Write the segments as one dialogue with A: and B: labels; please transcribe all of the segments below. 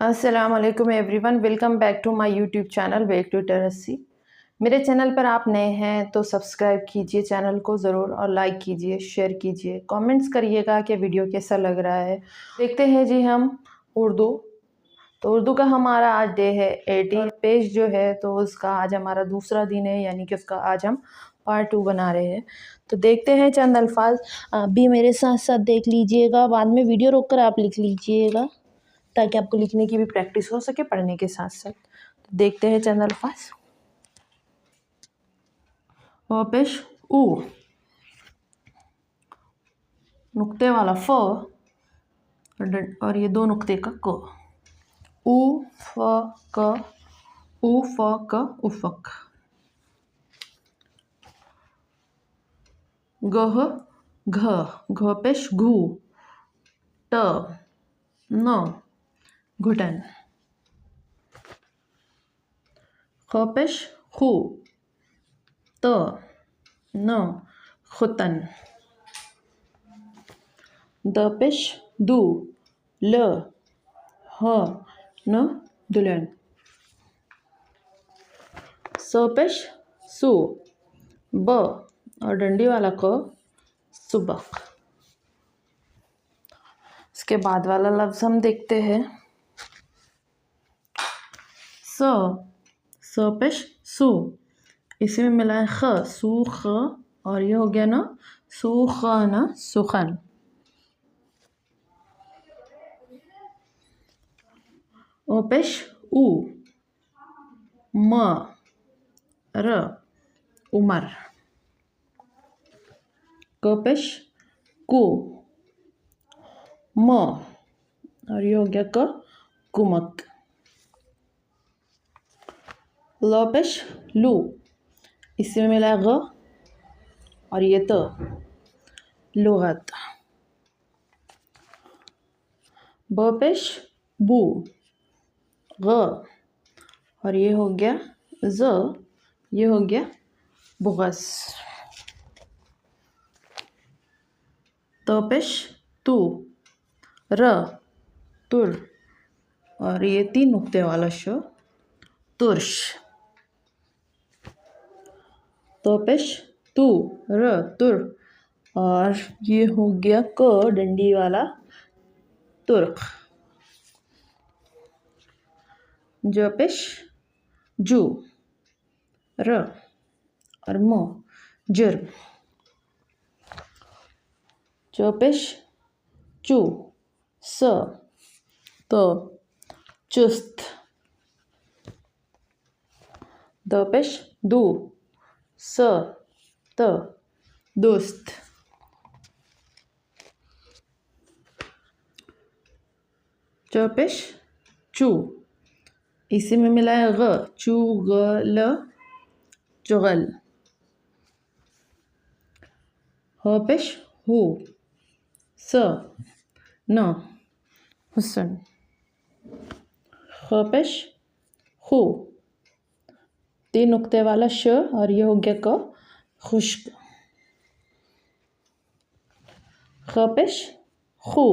A: अस्सलाम वालेकुम everyone, welcome back to my YouTube channel back to literacy. मेरे channel पर आप नए हैं तो सब्सक्राइब कीजिए चैनल को ज़रूर और लाइक कीजिए, शेयर कीजिए, कमेंट्स करिएगा कि वीडियो कैसा लग रहा है। देखते हैं जी हम उर्दू। तो उर्दू का हमारा आज डे है 80 पेज जो है, तो उसका आज हमारा दूसरा दिन है, यानी कि उसका आज हम पार्ट 2 बना रहे हैं। तो देखते हैं चंद अल्फाज, आप भी मेरे साथ साथ देख लीजिएगा, बाद में वीडियो रोक कर आप लिख लीजिएगा ताकि आपको लिखने की भी प्रैक्टिस हो सके पढ़ने के साथ साथ। तो देखते हैं चंद अल्फाज। पेश ऊ, नुक्ते वाला फ और ये दो नुक्ते का क। ऊ फ क, ऊ फ क, उफक। गह घ, घ पेश घू, ट न घुटन। ख पेश खू, त न खुतन। द पेश दू, ल ह न दुल्हन। स पेश सु, ब और डंडी वाला क सुबक। इसके बाद वाला लफ्ज़ हम देखते हैं। स पेश सु, इसी में मिला है ख, सु ख, और ये हो गया ना सु ख न सुखन। ओ पेश उ, म र उमर। क पेश कु, म और ये हो गया क कुमक। ल पेश लू, इसमें मिला ग और ये त लुगत। ब पेश बू, ग और ये हो गया ज, ये हो गया बुगस। त पेश तू, र तुर और ये तीन नुक्ते वाला श तुर्श। तो पेश तू, र तुर और ये हो गया क डंडी वाला तुर्क। ज पेश जू, र और म जुर्म। च पेश चू, स तो चुस्त। द पेश दू, स त दोस्त। च पेश चू, इसी में मिला है ग, चू ग ल चुगल। ह पेश हु, स न हुसन। ख पेश खु, तीन नुक्ते वाला श और ये हो गया क खुश्क। ख पेश खु,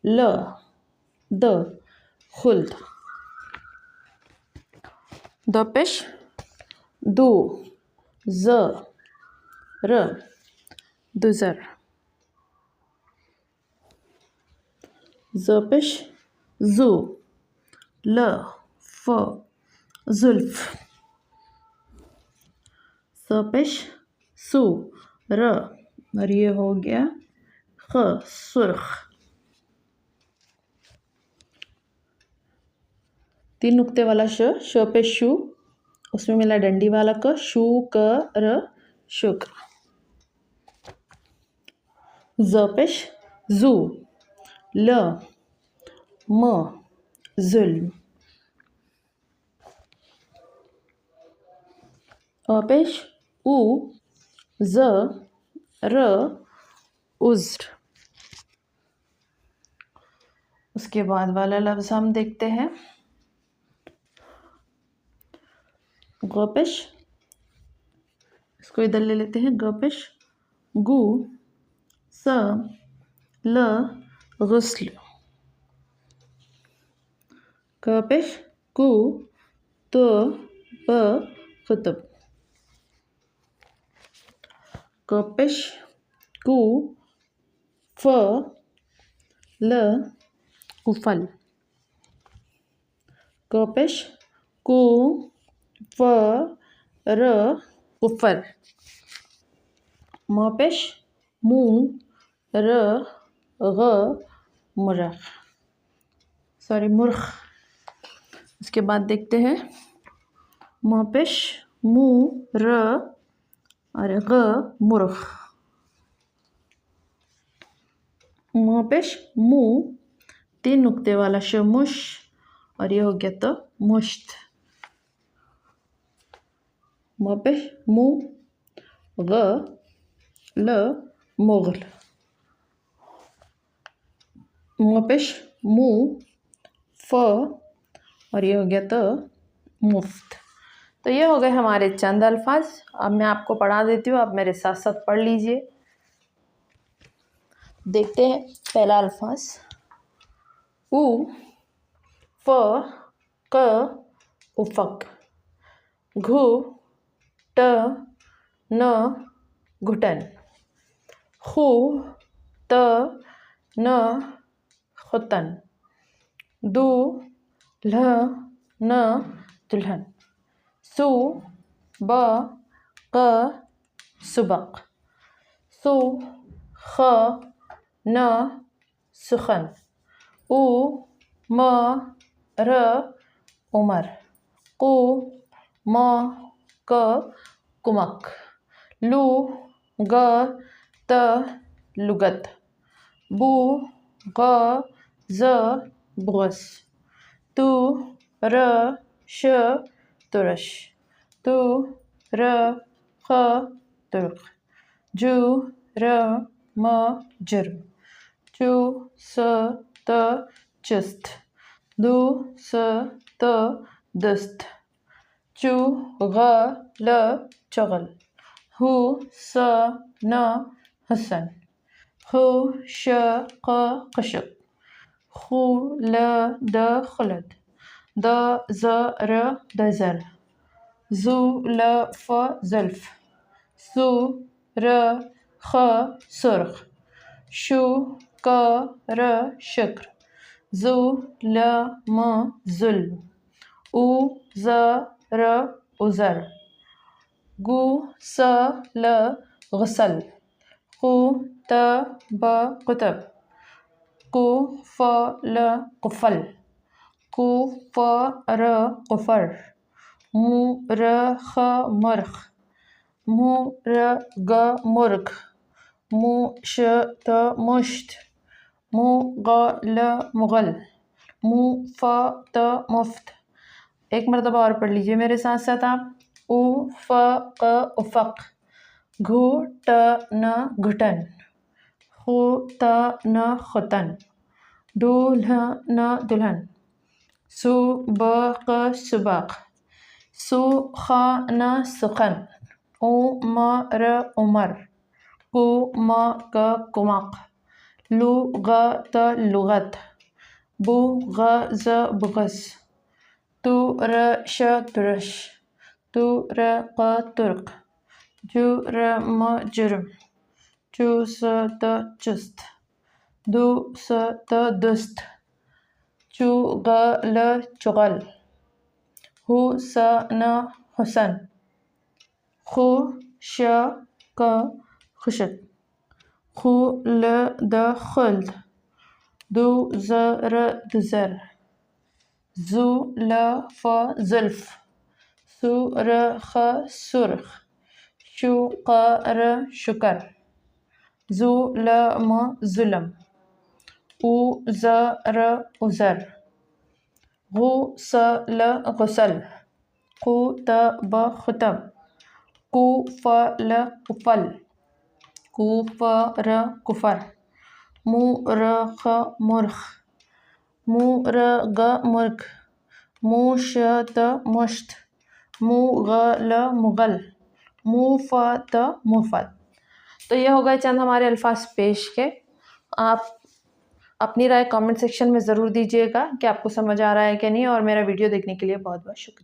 A: ल द खुल्द। द पेश दू, ज र दुजर। ज पेश जू, ल फ जुल्फ। स पेश सु, र और ये हो गया ख सुर्ख। तीन नुक्ते वाला श पे शू, उसमें मिला डंडी वाला क, शू क र शुक्र। ज पेश जू, ल म जुल्म। अ पेश उ, ज र उज्र। उसके बाद वाला लफ्ज़ हम देखते हैं। ग पेश, इसको इधर ले लेते हैं। ग पेश गु, स ल गुस्ल। क पेश कु तो ब कुतुब। क पेश कु फ ल कुफल। क पेश कु फ र कुफर। म पेश मु र ग मुरख। मूर्ख। इसके बाद देखते हैं म पेश मु र और ग मूर्ख। म पेश मु 3 नुक्ते वाला श मुश और ये हो गया तो मुश्त। म पेश मु ग ल मुगल। म पेश मु फ और ये हो गया तो मुफ्त। तो ये हो गए हमारे चंद अल्फाज। अब मैं आपको पढ़ा देती हूँ, आप मेरे साथ साथ पढ़ लीजिए। देखते हैं पहला अल्फाज उ फ क उफक। घु ट न घुटन। खु त न खुतन। दु ल न दुल्हन। सु ब क सुबक। सु ख न सुखन। उ म र उमर। कु म क कुमक। लु ग त लुगत। बु ग ज बुगस। तु र श तुरश। तु र ख तुर्क। जु र म जुर्म। चु स त चुस्त। दु स त दुस्त। चु ग ल चगल। हु स न हसन। खु श क कशक। खु ल द खुलद। द ज र दजर। जु ल फ जुल्फ। सु र ख सुर्ख। शु क र शुक्र। जु ल म जुल्म। उ ज र उजर। गु स ल गुसल। कु त ब कुतब। कु फ ल कुफल। कु फ र कुफर। मु र ख मुर्ख। मु र ग मुर्ग। मु श त मुश्त। मु ग ल मुगल। मु फ त मुफ्त। एक मरतबा और पढ़ लीजिए मेरे साथ साथ आप। उ फ क उफक। घु ट न घुटन। खु त न खुतन। दु ल न दुल्हन। सु ब क सुबक। सु ख न सुखन। उ म र उमर। कु म क कुमक। लु ग त लुगत। बु ग ज बुगस। तु र श तुरश। तु र क तुर्क। जु र म जुर्म। चु स त चुस्त। दु स त दुस्त। चु ग ल चुगल। हु स न हुसन। खु श क खुशक। खु ल द खुल्द। दु ज र दुजर। जु ल फ जुल्फ। सु र ख सुर्ख। शु क र शुकर। जु ल म जुलम। उ ज र उजर। गु स ल गुसल। कु त ब खुतब। कु फ ल कुफल। कु फ र कुफर। मु र ख मुर्ख। मु र ग मुर्ग। मु श त मुश्त। मु ग ल मुगल। मु फ त मुफत। तो ये हो गए चंद हमारे अल्फाज पेश के। आप अपनी राय कमेंट सेक्शन में ज़रूर दीजिएगा कि आपको समझ आ रहा है कि नहीं, और मेरा वीडियो देखने के लिए बहुत-बहुत शुक्रिया।